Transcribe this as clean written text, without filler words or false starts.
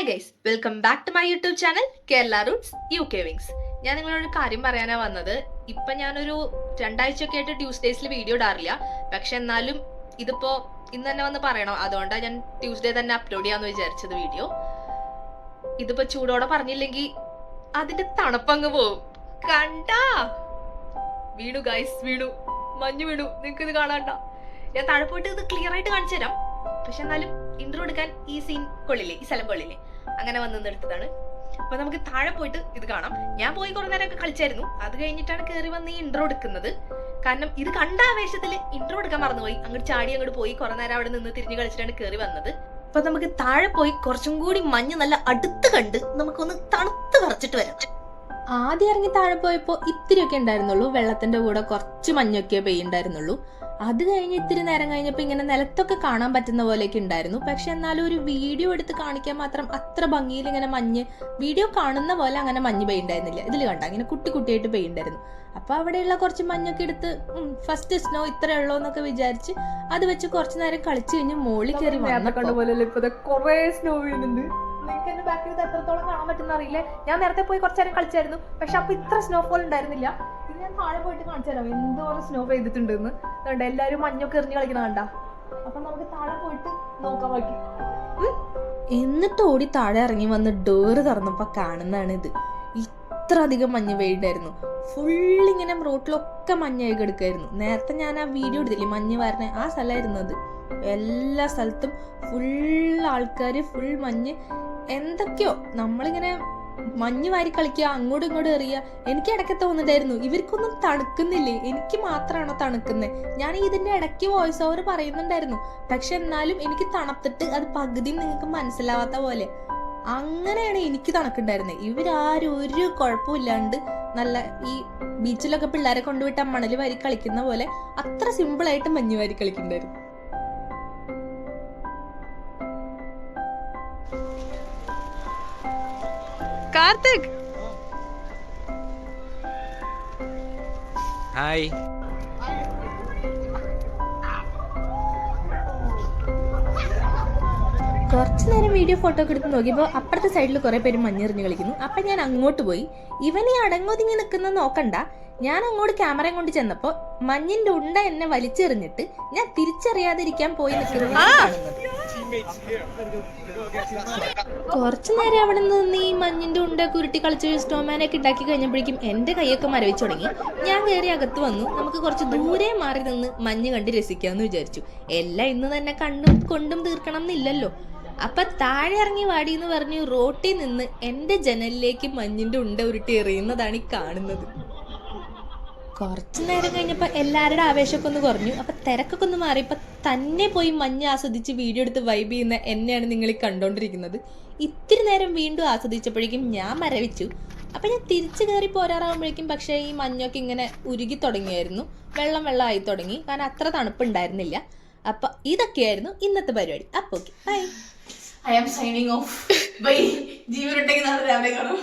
Hi guys, welcome back to my YouTube channel Kerala roots UK wings. ഞാൻ നിങ്ങളോട് കാര്യം പറയാനാ വന്നത്. ഇപ്പം ഞാനൊരു 2 ആഴ്ചയൊക്കെ ആയിട്ട് ട്യൂസ്ഡേയ്സിൽ വീഡിയോ ഇടാറില്ല. പക്ഷെ എന്നാലും ഇതിപ്പോൾ ഇന്ന് തന്നെ വന്ന് പറയണം, അതുകൊണ്ടാണ് ഞാൻ ട്യൂസ്ഡേ തന്നെ അപ്ലോഡ് ചെയ്യാമെന്ന് വിചാരിച്ചത് വീഡിയോ. ഇതിപ്പോൾ ചൂടോടെ പറഞ്ഞില്ലെങ്കിൽ അതിൻ്റെ തണുപ്പങ്ങ് പോവും. കണ്ടാ വീണു ഗൈസ്, വീണു, മഞ്ഞ് വീണു. നിങ്ങൾക്ക് ഇത് കാണാണ്ട. ഞാൻ താഴെ പോയിട്ട് ഇത് ക്ലിയർ ആയിട്ട് കാണിച്ചു തരാം. പക്ഷെ എന്നാലും ഇൻട്രോ എടുക്കാൻ ഈ സീൻ കൊള്ളില്ലേ, ഈ സ്ഥലം കൊള്ളില്ലേ, അങ്ങനെ വന്ന് എടുത്തതാണ്. അപ്പൊ നമുക്ക് താഴെ പോയിട്ട് ഇത് കാണാം. ഞാൻ പോയി കുറെ നേരമൊക്കെ കളിച്ചായിരുന്നു. അത് കഴിഞ്ഞിട്ടാണ് കയറി വന്ന് ഈ ഇൻട്രോ എടുക്കുന്നത്. കാരണം ഇത് കണ്ട ആവേശത്തിൽ ഇൻട്രോ എടുക്കാൻ മറന്നുപോയി. അങ്ങോട്ട് ചാടി അങ്ങോട്ട് പോയി കുറെ നേരം അവിടെ നിന്ന് തിരിഞ്ഞ് കളിച്ചിട്ടാണ് കയറി വന്നത്. അപ്പൊ നമുക്ക് താഴെ പോയി കുറച്ചും കൂടി മഞ്ഞ് നല്ല അടുത്ത് കണ്ട് നമുക്കൊന്ന് തണുത്ത് വരച്ചിട്ട് വരാം. ആദ്യം ഇറങ്ങി താഴെ പോയപ്പോ ഇത്തിരിയൊക്കെ ഉണ്ടായിരുന്നുള്ളൂ. വെള്ളത്തിന്റെ കൂടെ കുറച്ച് മഞ്ഞൊക്കെ പെയ്യുണ്ടായിരുന്നുള്ളൂ. അത് കഴിഞ്ഞ് ഇത്തിരി നേരം കഴിഞ്ഞപ്പോൾ ഇങ്ങനെ നിലത്തൊക്കെ കാണാൻ പറ്റുന്ന പോലെയൊക്കെ ഉണ്ടായിരുന്നു. പക്ഷെ എന്നാലും ഒരു വീഡിയോ എടുത്ത് കാണിക്കാൻ മാത്രം അത്ര ഭംഗിയിൽ ഇങ്ങനെ മഞ്ഞ് വീഡിയോ കാണുന്ന പോലെ അങ്ങനെ മഞ്ഞ് പെയ്യുണ്ടായിരുന്നില്ല. ഇതിൽ കണ്ട ഇങ്ങനെ കുട്ടി കുട്ടിയായിട്ട് പെയ്യുണ്ടായിരുന്നു. അപ്പൊ അവിടെയുള്ള കുറച്ച് മഞ്ഞൊക്കെ എടുത്ത് ഫസ്റ്റ് സ്നോ ഇത്രേ ഉള്ളൂ എന്നൊക്കെ വിചാരിച്ച് അത് വെച്ച് കുറച്ചു നേരം കളിച്ചു കഴിഞ്ഞ് മോളിൽ കയറി കുറേ സ്നോ വീഴുന്നുണ്ട്. നിങ്ങൾക്ക് എന്റെ ബാക്കിൽ ഇത് എത്രത്തോളം കാണാൻ പറ്റുന്ന അറിയില്ല. ഞാൻ നേരത്തെ പോയി കുറച്ചു നേരം കളിച്ചായിരുന്നു. പക്ഷെ അപ്പൊ ഇത്ര സ്നോഫോൾ ഉണ്ടായിരുന്നില്ല. ഇത് ഞാൻ താഴെ പോയിട്ട് കാണിച്ചു തരാം എന്തോരം സ്നോ പെയ്തിട്ടുണ്ട് എന്ന്. അതുകൊണ്ട് എല്ലാവരും മഞ്ഞൊക്കെ എറിഞ്ഞ് കളിക്കുന്ന കണ്ട. അപ്പൊ നമുക്ക് താഴെ പോയിട്ട് നോക്കാൻ ബാക്കി. എന്നിട്ട് ഓടി താഴെ ഇറങ്ങി വന്ന് ഡോറ് തുറന്നപ്പോ കാണുന്നതാണ് ഇത്. ഇത്ര അധികം മഞ്ഞ് പെയ്യുണ്ടായിരുന്നു. ഫുള്ളിങ്ങനെ റോട്ടിലൊക്കെ മഞ്ഞായി കിടക്കായിരുന്നു. നേരത്തെ ഞാൻ ആ വീഡിയോ എടുത്തില്ലേ മഞ്ഞ് വരണ ആ സ്ഥലമായിരുന്നു അത്. എല്ലാ സ്ഥലത്തും ഫുൾ ആൾക്കാര്, ഫുൾ മഞ്ഞ്. എന്തൊക്കെയോ നമ്മളിങ്ങനെ മഞ്ഞ് വാരി കളിക്കുക, അങ്ങോട്ടും ഇങ്ങോട്ടും എറിയുക. എനിക്ക് ഇടയ്ക്ക് തോന്നുന്നുണ്ടായിരുന്നു ഇവർക്കൊന്നും തണുക്കുന്നില്ലേ, എനിക്ക് മാത്രമാണോ തണുക്കുന്നത്. ഞാൻ ഇതിന്റെ ഇടയ്ക്ക് വോയിസ് ഓവർ പറയുന്നുണ്ടായിരുന്നു. പക്ഷെ എന്നാലും എനിക്ക് തണുത്തിട്ട് അത് പകുതിയും നിങ്ങൾക്ക് മനസ്സിലാവാത്ത പോലെ അങ്ങനെയാണ് എനിക്ക് തണുക്കുണ്ടായിരുന്നത്. ഇവരാരും ഒരു കുഴപ്പമില്ലാണ്ട് നല്ല ഈ ബീച്ചിലൊക്കെ പിള്ളേരെ കൊണ്ടുവിട്ട മണല് വാരി കളിക്കുന്ന പോലെ അത്ര സിമ്പിളായിട്ട് മഞ്ഞ് വാരി കളിക്കുന്നുണ്ടായിരുന്നു. കാർത്തിക്, ഹായ്. കുറച്ചു നേരം വീഡിയോ ഫോട്ടോ ഒക്കെ എടുത്ത് നോക്കിയപ്പോൾ അപ്പുറത്തെ സൈഡിൽ കുറെ പേര് മഞ്ഞെറിഞ്ഞ് കളിക്കുന്നു. അപ്പൊ ഞാൻ അങ്ങോട്ട് പോയി. ഇവന് അടങ്ങൊതുങ്ങി നിൽക്കുന്ന നോക്കണ്ട. ഞാൻ അങ്ങോട്ട് ക്യാമറയും കൊണ്ട് ചെന്നപ്പോ മഞ്ഞിന്റെ ഉണ്ട എന്നെ വലിച്ചെറിഞ്ഞിട്ട് ഞാൻ തിരിച്ചറിയാതിരിക്കാൻ പോയി നിൽക്കുന്നത് കാണുന്നത്. കുറച്ചു നേരം അവിടെ നിന്ന് ഈ മഞ്ഞിന്റെ ഉണ്ട കുരുട്ടി കളിച്ച് സ്നോമാനൊക്കെ ഉണ്ടാക്കി കഴിഞ്ഞപ്പോഴേക്കും എന്റെ കൈയൊക്കെ മരവിച്ചു തുടങ്ങി. ഞാൻ കയറി അകത്ത് വന്നു. നമുക്ക് കുറച്ച് ദൂരെ മാറി നിന്ന് മഞ്ഞ് കണ്ട് രസിക്കാമെന്ന് വിചാരിച്ചു. എല്ലാം ഇന്ന് തന്നെ കണ്ടും കൊണ്ടും തീർക്കണം എന്നില്ലല്ലോ. അപ്പൊ താഴെ ഇറങ്ങി വാടി എന്ന് പറഞ്ഞ് റോട്ടിൽ നിന്ന് എന്റെ ജനലിലേക്ക് മഞ്ഞിന്റെ ഉണ്ട ഉരുട്ടി എറിയുന്നതാണ് ഈ കാണുന്നത്. കുറച്ചു നേരം കഴിഞ്ഞപ്പോൾ എല്ലാവരുടെ ആവേശമൊക്കെ ഒന്ന് കുറഞ്ഞു. അപ്പം തിരക്കൊക്കെ ഒന്ന് മാറിയപ്പോൾ തന്നെ പോയി മഞ്ഞ് ആസ്വദിച്ച് വീഡിയോ എടുത്ത് വൈബ് ചെയ്യുന്ന എന്നെയാണ് നിങ്ങൾ കണ്ടുകൊണ്ടിരിക്കുന്നത്. ഇത്തിരി നേരം വീണ്ടും ആസ്വദിച്ചപ്പോഴേക്കും ഞാൻ മരവിച്ചു. അപ്പം ഞാൻ തിരിച്ചു കയറി പോരാറാകുമ്പോഴേക്കും പക്ഷേ ഈ മഞ്ഞൊക്കെ ഇങ്ങനെ ഉരുകി തുടങ്ങിയായിരുന്നു. വെള്ളമായി തുടങ്ങി. കാരണം അത്ര തണുപ്പുണ്ടായിരുന്നില്ല. അപ്പം ഇതൊക്കെയായിരുന്നു ഇന്നത്തെ പരിപാടി. അപ്പോൾ okay, bye. I am signing off. Bye. ജീവനുണ്ടെങ്കിൽ നാളെ രാവിലെ കാണാം.